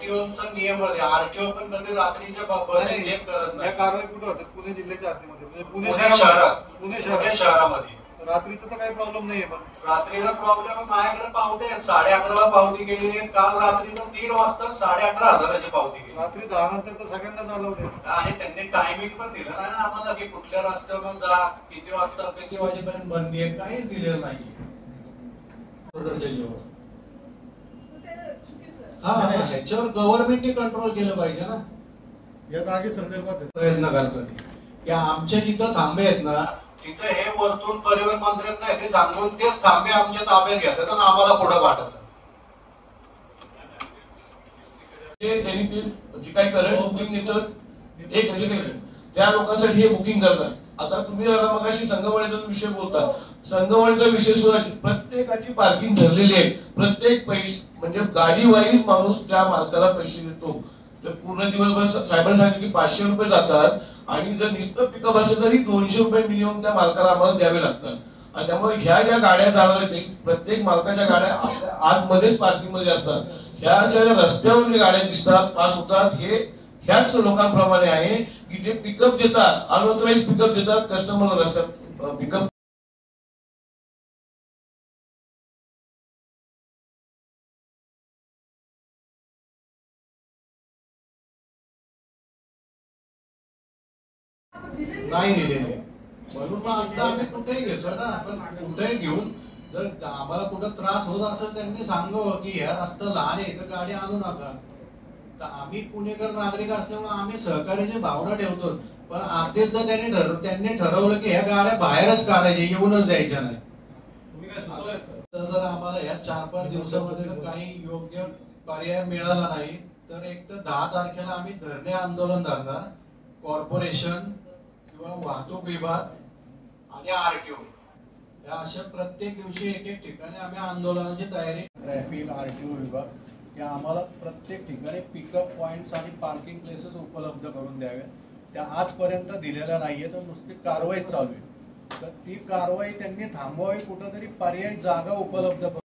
आरटीओचा नियम आहे, आरटीओ पण कधी रात्रीच्या बसेस चेक करत नाही. कारवाई कुठे होतात? पुणे जिल्ह्याच्या आतमध्ये, म्हणजे पुणे शहरात. पुणे शहरामध्ये रात्रीचा तर काही प्रॉब्लेम नाहीये. पण रात्रीचा प्रॉब्लेम माझ्याकडे पावते 11:30 पावती केलेली आहे. काल रात्रीचं 3 वाजता 11,500 पावती केली. रात्री 10 नंतर तर सगळ्यांनाच अलाउड आहे. आणि त्यांनी टायमिंग पण दिलं नाही ना आम्हाला, की कुठल्या रस्त्यावर जा, किती वाजता किती वाजेपर्यंत बंदी आहे, काहीच दिलेलं नाहीये. ह्याच्यावर गव्हर्नमेंटने कंट्रोल केलं पाहिजे ना. या जागे संदर्भात प्रयत्न करतात की आमच्या जिथं थांबे आहेत ना तिथं हे वरतून परिवहन मंत्र्यांना ते सांगून तेच थांबे आमच्या ताब्यात घेतात आणि आम्हाला पुढे पाठवतात. त्यांनी जी काही करंट बुकिंग येतात एक म्हणजे त्या लोकांसाठी हे बुकिंग करतात. आता तुम्ही मगाशी संगमवाडीचा विषय बोलता, संगमवाडीचा विषय सुद्धा प्रत्येकाची पार्किंग ठरलेली आहे. प्रत्येक पैसे म्हणजे गाडी वाईज माणूस त्या मालकाला पैसे देतो. तर पूर्ण दिवसभर साहेबांनी सांगितलं की 500 रुपये जातात आणि जर नुसतं पिकअप असेल तरी 200 रुपये मिनिमम त्या मालकाला आम्हाला द्यावे लागतात. आणि त्यामुळे ह्या ज्या गाड्या जाणार आहेत प्रत्येक मालकाच्या गाड्या आतमध्येच पार्किंग मध्ये असतात. ह्या ज्या रस्त्यावर जे गाड्या दिसतात पास होतात हे ह्याच लोकांप्रमाणे आहे की जे पिकअप देतात, अनऑथराइज पिकअप देतात कस्टमरला रस्त्यात पिकअप नाही दिलेले. म्हणून मग आता आम्ही कुठेही घेतो ना, आपण कुठेही घेऊन जर आम्हाला कुठं त्रास होत असेल त्यांनी सांगावं की ह्या रस्ता लहान आहे तर गाडी आणू नका. तर आम्ही पुणेकर नागरिक असल्यामुळे आम्ही सहकार्याची भावना ठेवतो. पण आधीच जर त्यांनी ठरवलं की ह्या गाड्या बाहेरच काढायच्या, येऊनच द्यायच्या नाही, तर जर आम्हाला या 4-5 दिवसामध्ये जर काही योग्य पर्याय मिळाला नाही तर एक तर 10 तारखेला आम्ही धरणे आंदोलन धरणार. कॉर्पोरेशन किंवा वाहतूक विभाग आणि आरटीओ या अशा प्रत्येक दिवशी एक ठिकाणी आम्ही आंदोलनाची तयारी. ट्रॅफिक आरटीओ विभाग या आम्हाला प्रत्येक ठिकाणी पिकअप पॉइंट्स आणि पार्किंग प्लेसेस उपलब्ध करून द्याव्या. त्या आजपर्यंत दिलेल्या नाहीये, तर नुसती कारवाई चालू आहे. तर ती कारवाई त्यांनी थांबवावी, कुठंतरी पर्यायी जागा उपलब्ध